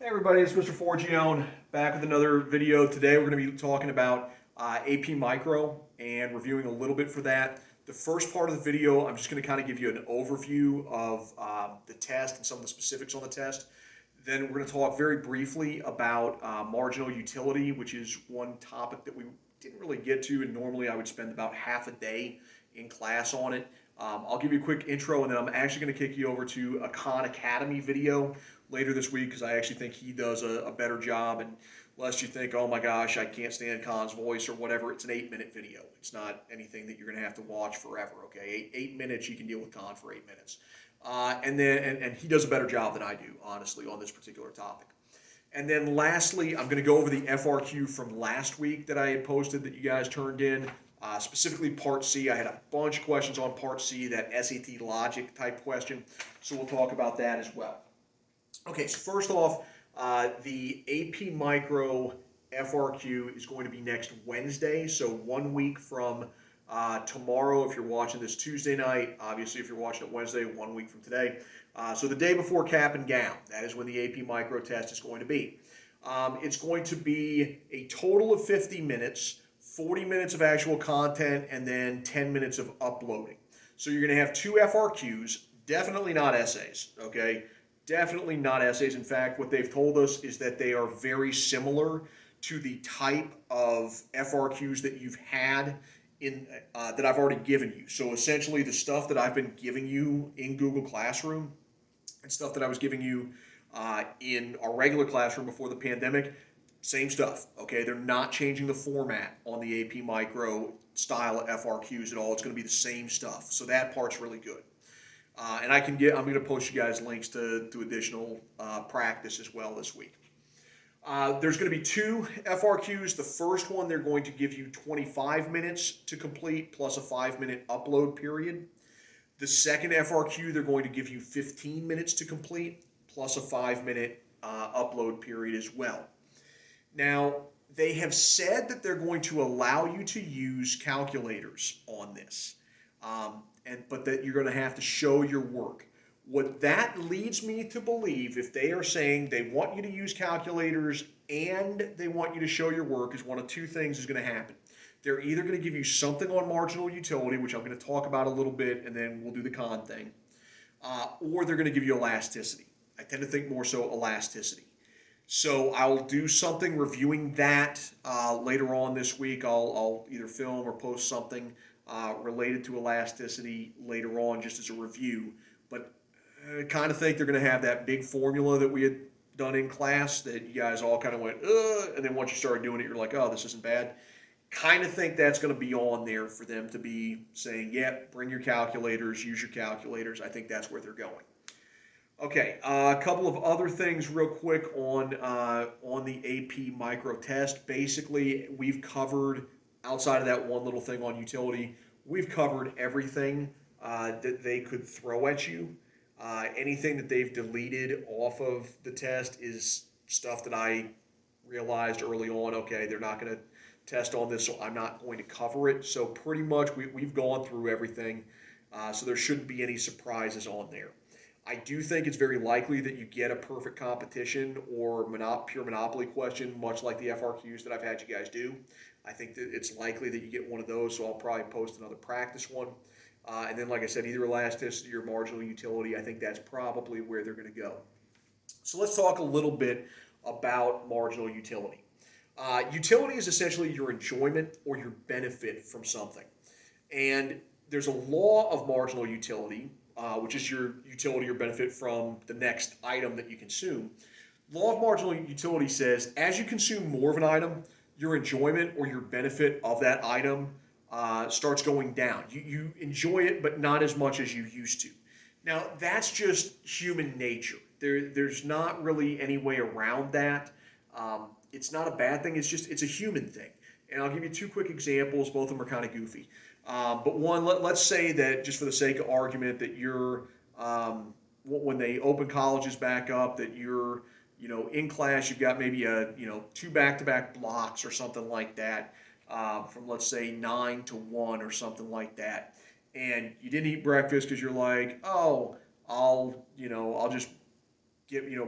Hey everybody, it's Mr. Forgione back with another video. Today we're going to be talking about AP Micro and reviewing a little bit for that. The first part of the video, I'm just going to kind of give you an overview of the test and some of the specifics on the test. Then we're going to talk very briefly about marginal utility, which is one topic that we didn't really get to, and normally I would spend about half a day in class on it. I'll give you a quick intro, and then I'm actually going to kick you over to a Khan Academy video later this week because I actually think he does a better job. And lest you think, oh my gosh, I can't stand Khan's voice or whatever, it's an 8-minute video. It's not anything that you're going to have to watch forever. Okay, eight minutes, you can deal with Khan for 8 minutes, and he does a better job than I do, honestly, on this particular topic. And then lastly, I'm going to go over the FRQ from last week that I had posted that you guys turned in. Specifically Part C. I had a bunch of questions on Part C, that SAT logic type question. So we'll talk about that as well. Okay, so first off, the AP Micro FRQ is going to be next Wednesday. So 1 week from tomorrow, if you're watching this Tuesday night. Obviously, if you're watching it Wednesday, 1 week from today. So the day before cap and gown, that is when the AP Micro test is going to be. It's going to be a total of 50 minutes. 40 minutes of actual content, and then 10 minutes of uploading. So you're going to have 2 FRQs, definitely not essays, okay? Definitely not essays. In fact, what they've told us is that they are very similar to the type of FRQs that you've had in that I've already given you. So essentially the stuff that I've been giving you in Google Classroom and stuff that I was giving you in our regular classroom before the pandemic, same stuff, okay? They're not changing the format on the AP Micro style of FRQs at all. It's going to be the same stuff. So that part's really good. And I'm going to post you guys links to additional practice as well this week. There's going to be 2 FRQs. The first one, they're going to give you 25 minutes to complete plus a 5-minute upload period. The second FRQ, they're going to give you 15 minutes to complete plus a 5-minute upload period as well. Now, they have said that they're going to allow you to use calculators on this, but that you're going to have to show your work. What that leads me to believe, if they are saying they want you to use calculators and they want you to show your work, is one of 2 things is going to happen. They're either going to give you something on marginal utility, which I'm going to talk about a little bit, and then we'll do the Khan thing, or they're going to give you elasticity. I tend to think more so elasticity. So I'll do something reviewing that later on this week. I'll either film or post something related to elasticity later on just as a review. But I kind of think they're going to have that big formula that we had done in class that you guys all kind of went, ugh, and then once you started doing it, you're like, oh, this isn't bad. Kind of think that's going to be on there for them to be saying, yeah, bring your calculators, use your calculators. I think that's where they're going. Okay, a couple of other things real quick on the AP Micro test. Basically, we've covered, outside of that one little thing on utility, we've covered everything that they could throw at you. Anything that they've deleted off of the test is stuff that I realized early on, okay, they're not going to test on this, so I'm not going to cover it. So pretty much we've gone through everything, so there shouldn't be any surprises on there. I do think it's very likely that you get a perfect competition or pure monopoly question, much like the FRQs that I've had you guys do. I think that it's likely that you get one of those, so I'll probably post another practice one. And then, like I said, either elasticity or marginal utility, I think that's probably where they're going to go. So let's talk a little bit about marginal utility. Utility is essentially your enjoyment or your benefit from something. And there's a law of marginal utility, which is your utility or benefit from the next item that you consume. Law of marginal utility says as you consume more of an item, your enjoyment or your benefit of that item starts going down. You enjoy it, but not as much as you used to. Now, that's just human nature. There's not really any way around that. It's not a bad thing. It's a human thing. And I'll give you 2 quick examples. Both of them are kind of goofy. But one, let's say that just for the sake of argument that you're, when they open colleges back up, that you're, in class, you've got maybe 2 back-to-back blocks or something like that, from let's say 9 to 1 or something like that. And you didn't eat breakfast because you're like, oh, I'll just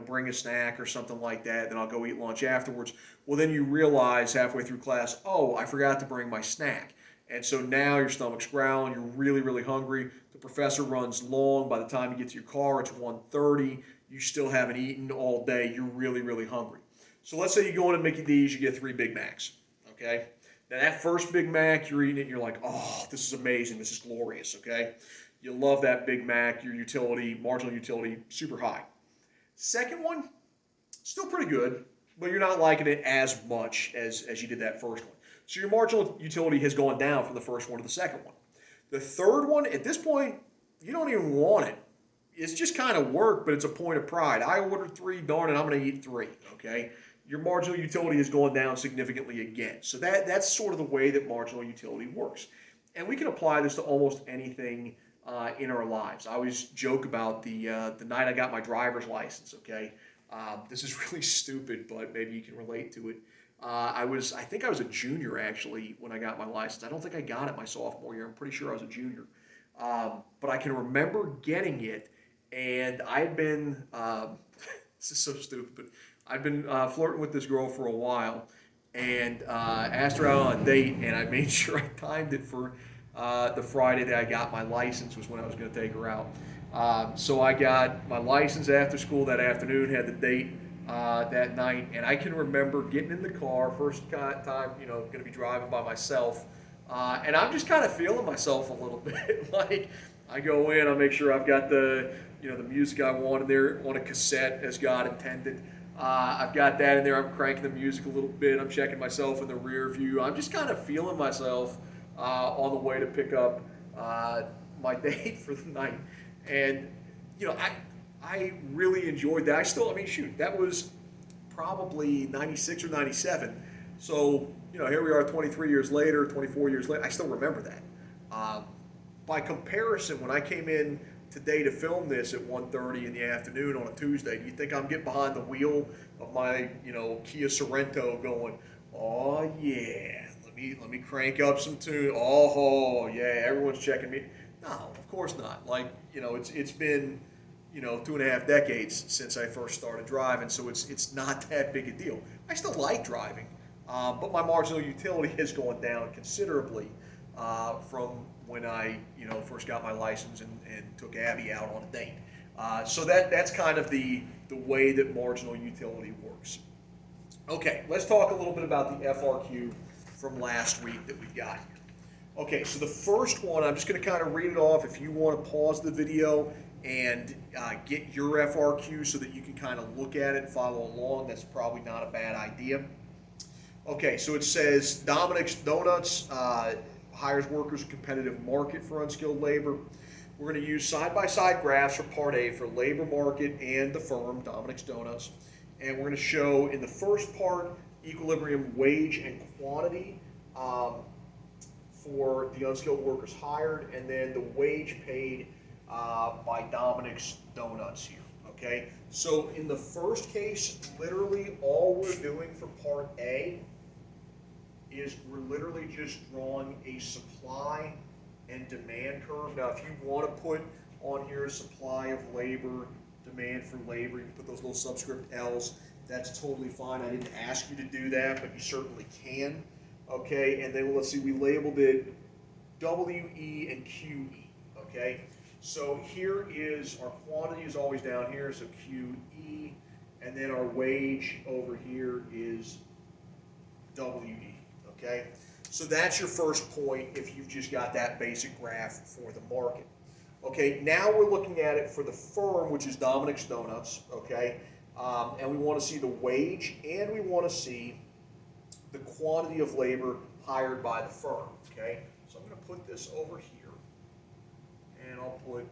bring a snack or something like that, then I'll go eat lunch afterwards. Well, then you realize halfway through class, oh, I forgot to bring my snack. And so now your stomach's growling, you're really, really hungry. The professor runs long. By the time you get to your car, it's 1:30. You still haven't eaten all day. You're really, really hungry. So let's say you go into Mickey D's, you get 3 Big Macs, okay? Now that first Big Mac, you're eating it, you're like, oh, this is amazing, this is glorious, okay? You love that Big Mac, your marginal utility, super high. Second one, still pretty good, but you're not liking it as much as you did that first one. So your marginal utility has gone down from the first one to the second one. The third one, at this point, you don't even want it. It's just kind of work, but it's a point of pride. I ordered 3, darn it, I'm going to eat 3, okay? Your marginal utility has gone down significantly again. So that's sort of the way that marginal utility works. And we can apply this to almost anything in our lives. I always joke about the night I got my driver's license, okay? This is really stupid, but maybe you can relate to it. I think I was a junior actually when I got my license. I don't think I got it my sophomore year. I'm pretty sure I was a junior. But I can remember getting it, and I'd been, this is so stupid, but I'd been flirting with this girl for a while, and asked her out on a date, and I made sure I timed it for the Friday that I got my license was when I was going to take her out. So I got my license after school that afternoon, had the date that night, and I can remember getting in the car, first time, going to be driving by myself, and I'm just kind of feeling myself a little bit. Like, I go in, I make sure I've got the music I want in there on a cassette as God intended. I've got that in there. I'm cranking the music a little bit. I'm checking myself in the rear view. I'm just kind of feeling myself on the way to pick up my date for the night. And, I really enjoyed that. That was probably 96 or 97. So, here we are 23 years later, 24 years later. I still remember that. By comparison, when I came in today to film this at 1:30 in the afternoon on a Tuesday, do you think I'm getting behind the wheel of my, Kia Sorento going, oh yeah, let me crank up some tune. Oh yeah, everyone's checking me. No, of course not. Like, it's been, 2.5 decades since I first started driving, so it's not that big a deal. I still like driving, but my marginal utility has gone down considerably from when I, first got my license and took Abby out on a date. So that's kind of the way that marginal utility works. Okay, let's talk a little bit about the FRQ from last week that we've got here. Okay, so the first one, I'm just going to kind of read it off. If you want to pause the video and get your FRQ so that you can kind of look at it and follow along, that's probably not a bad idea. Okay, so it says Dominic's Donuts hires workers in competitive market for unskilled labor. We're going to use side-by-side graphs for Part A for labor market and the firm, Dominic's Donuts. And we're going to show in the first part equilibrium wage and quantity for the unskilled workers hired, and then the wage paid by Dominic's Donuts here. Okay, so in the first case, literally all we're doing for Part A is we're literally just drawing a supply and demand curve. Now, if you want to put on here supply of labor, demand for labor, you can put those little subscript L's. That's totally fine. I didn't ask you to do that, but you certainly can. Okay, and then let's see, we labeled it WE and QE. Okay, so here is our quantity is always down here, so QE, and then our wage over here is WE. Okay, so that's your first point if you've just got that basic graph for the market. Okay, now we're looking at it for the firm, which is Dominic's Donuts. Okay, and we want to see the wage and we want to see the quantity of labor hired by the firm. Okay, so I'm going to put this over here, and I'll put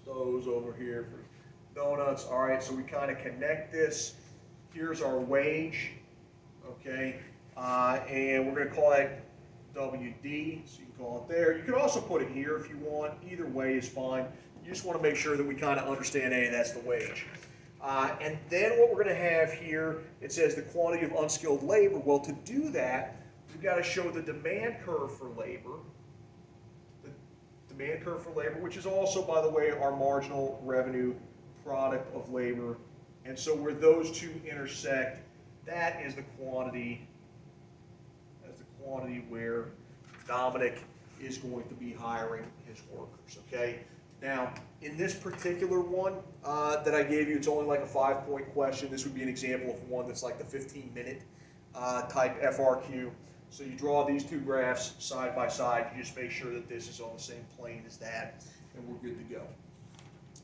those over here for donuts. All right, so we kind of connect this. Here's our wage, okay, and we're going to call that WD, so you can call it there. You can also put it here if you want. Either way is fine. You just want to make sure that we kind of understand, hey, that's the wage. And then what we're going to have here, it says the quantity of unskilled labor. Well, to do that, we've got to show the demand curve for labor, the demand curve for labor, which is also, by the way, our marginal revenue product of labor. And so where those two intersect, that is the quantity, where Dominic is going to be hiring his workers, okay? Now, in this particular one that I gave you, it's only like a 5-point question. This would be an example of one that's like the 15-minute type FRQ. So you draw these two graphs side by side. You just make sure that this is on the same plane as that, and we're good to go.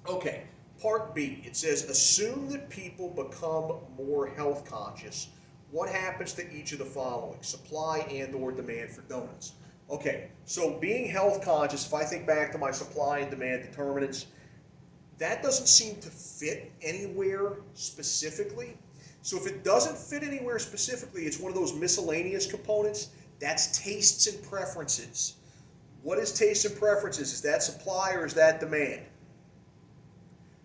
Okay, part B. It says, assume that people become more health conscious. What happens to each of the following? Supply and or demand for donuts. Okay, so being health conscious, if I think back to my supply and demand determinants, that doesn't seem to fit anywhere specifically. So if it doesn't fit anywhere specifically, it's one of those miscellaneous components. That's tastes and preferences. What is tastes and preferences? Is that supply or is that demand?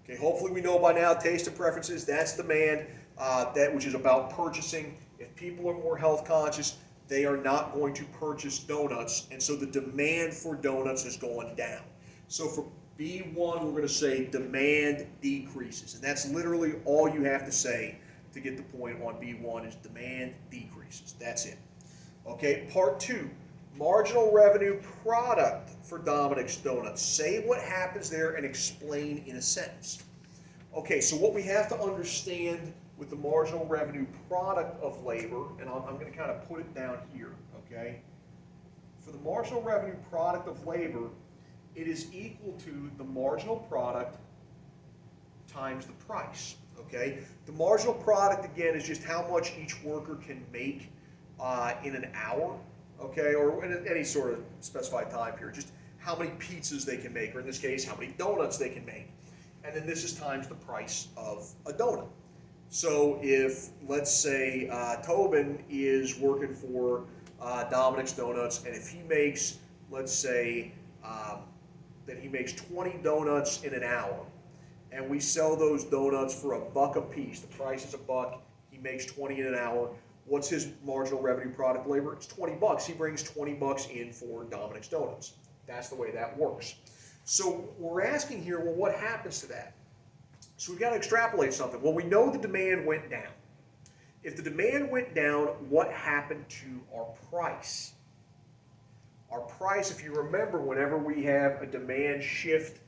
Okay, hopefully we know by now taste and preferences, that's demand, that which is about purchasing. If people are more health conscious, they are not going to purchase donuts, and so the demand for donuts is going down. So for B1, we're going to say demand decreases, and that's literally all you have to say to get the point on B1 is demand decreases. That's it. Okay, part 2, marginal revenue product for Dominic's Donuts. Say what happens there and explain in a sentence. Okay, so what we have to understand with the marginal revenue product of labor, and I'm going to kind of put it down here, okay? For the marginal revenue product of labor, it is equal to the marginal product times the price, okay? The marginal product, again, is just how much each worker can make in an hour, okay, or in any sort of specified time period, just how many pizzas they can make, or in this case, how many donuts they can make. And then this is times the price of a donut. So if, let's say, Tobin is working for Dominic's Donuts, and if he makes, let's say, that he makes 20 donuts in an hour, and we sell those donuts for $1 a piece, the price is $1, he makes 20 in an hour, what's his marginal revenue product labor? It's 20 bucks. He brings 20 bucks in for Dominic's Donuts. That's the way that works. So we're asking here, well, what happens to that? So we've got to extrapolate something. Well, we know the demand went down. If the demand went down, what happened to our price? Our price, if you remember, whenever we have a demand shift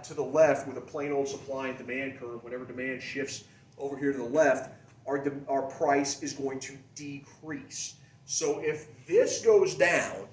to the left with a plain old supply and demand curve, whenever demand shifts over here to the left, our price is going to decrease. So if this goes down,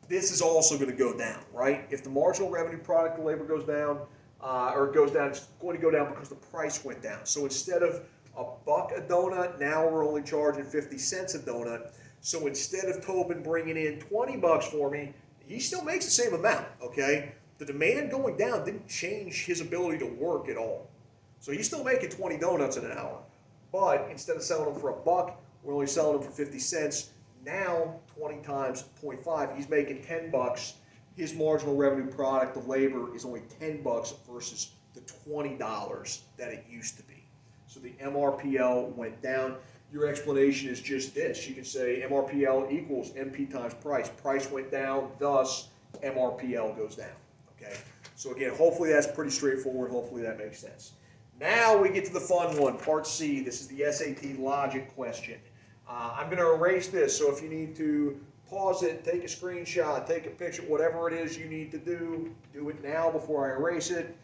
this is also going to go down, right? If the marginal revenue product of labor goes down, or it goes down, it's going to go down because the price went down. So instead of $1 a donut, now we're only charging 50 cents a donut. So instead of Tobin bringing in 20 bucks for me, he still makes the same amount, okay? The demand going down didn't change his ability to work at all. So he's still making 20 donuts in an hour. But instead of selling them for $1, we're only selling them for 50 cents. Now, 20 times 0.5, he's making 10 bucks. His marginal revenue product of labor is only 10 bucks versus the $20 that it used to be. So the MRPL went down. Your explanation is just this. You can say MRPL equals MP times price. Price went down, thus MRPL goes down. Okay. So again, hopefully that's pretty straightforward. Hopefully that makes sense. Now we get to the fun one, part C. This is the SAT logic question. I'm going to erase this, so if you need to pause it, take a screenshot, take a picture, whatever it is you need to do it now before I erase it.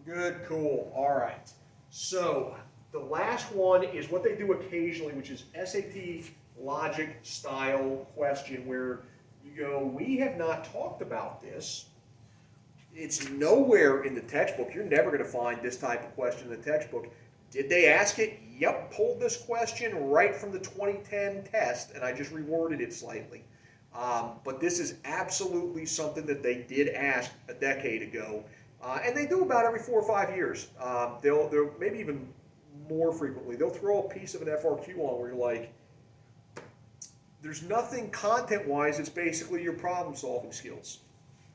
Good, cool, all right. So the last one is what they do occasionally, which is SAT logic style question, where you go, we have not talked about this. It's nowhere in the textbook. You're never going to find this type of question in the textbook. Did they ask it? Yep, pulled this question right from the 2010 test, and I just reworded it slightly. But this is absolutely something that they did ask a decade ago, and they do about every 4 or 5 years. They'll maybe even more frequently. They'll throw a piece of an FRQ on where you're like, there's nothing content-wise. It's basically your problem-solving skills,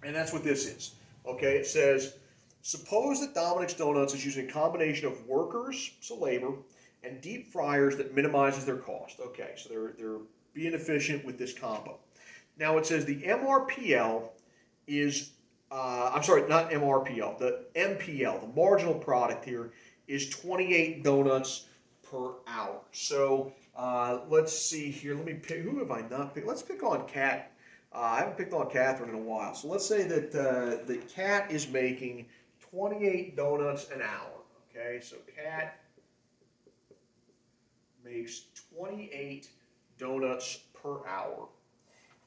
and that's what this is. Okay, it says, suppose that Dominic's Donuts is using a combination of workers, so labor, and deep fryers that minimizes their cost. Okay, so they're being efficient with this combo. Now it says the MRPL is, I'm sorry, not MRPL, the MPL, the marginal product here is 28 donuts per hour. So let's see here. Let me pick, who have I not picked? Let's pick on Kat. I haven't picked on Catherine in a while. So let's say that the Kat is making 28 donuts an hour. Okay, so Kat makes 28 donuts per hour.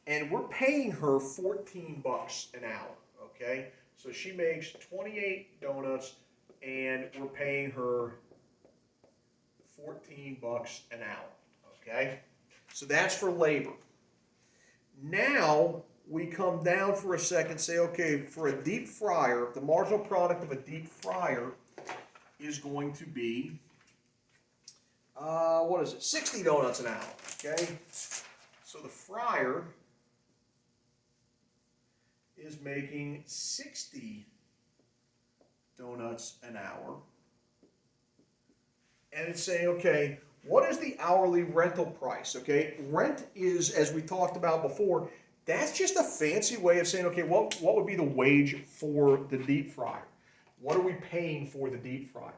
And we're paying her 14 bucks an hour, okay? So she makes 28 donuts and we're paying her 14 bucks an hour, okay? So that's for labor. Now we come down for a second, say, okay, for a deep fryer, the marginal product of a deep fryer is going to be, what is it, 60 donuts an hour, okay? So the fryer is making 60 donuts an hour. And it's saying, okay, what is the hourly rental price? Okay, rent is, as we talked about before, that's just a fancy way of saying, okay, what would be the wage for the deep fryer? What are we paying for the deep fryer?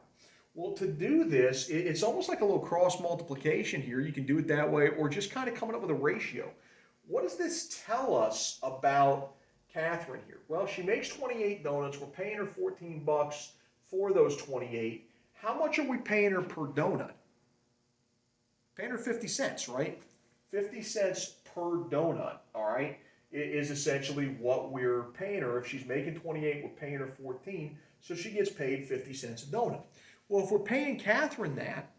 Well, to do this, it's almost like a little cross multiplication here. You can do it that way, or just kind of coming up with a ratio. What does this tell us about Catherine here? Well, she makes 28 donuts. We're paying her 14 bucks for those 28. How much are we paying her per donut? Paying her 50 cents, right? 50 cents per donut, all right, is essentially what we're paying her. If she's making 28, we're paying her 14, so she gets paid 50 cents a donut. Well, if we're paying Catherine that,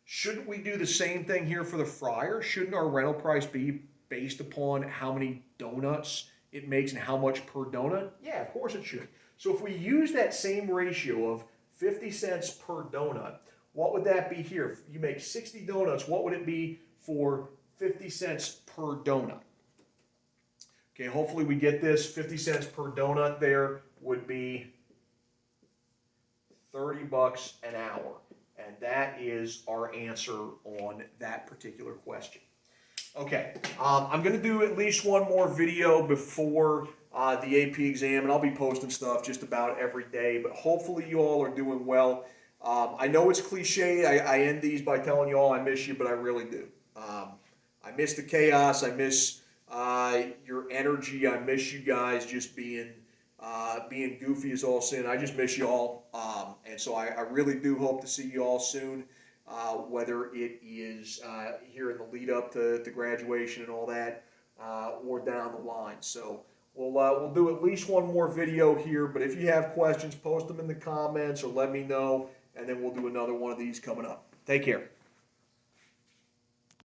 shouldn't we do the same thing here for the fryer? Shouldn't our rental price be based upon how many donuts it makes and how much per donut? Yeah, of course it should. So if we use that same ratio of 50 cents per donut, what would that be here? If you make 60 donuts, what would it be for 50 cents per donut? Okay, hopefully we get this. 50 cents per donut there would be 30 bucks an hour. And that is our answer on that particular question. Okay, I'm going to do at least one more video before the AP exam, and I'll be posting stuff just about every day, but hopefully you all are doing well. I know it's cliche. I end these by telling you all I miss you, but I really do. I miss the chaos. I miss your energy. I miss you guys just being goofy as all sin. I just miss you all. And so I really do hope to see you all soon, whether it is here in the lead up to graduation and all that, or down the line. So we'll do at least one more video here, but if you have questions, post them in the comments or let me know, and then we'll do another one of these coming up. Take care.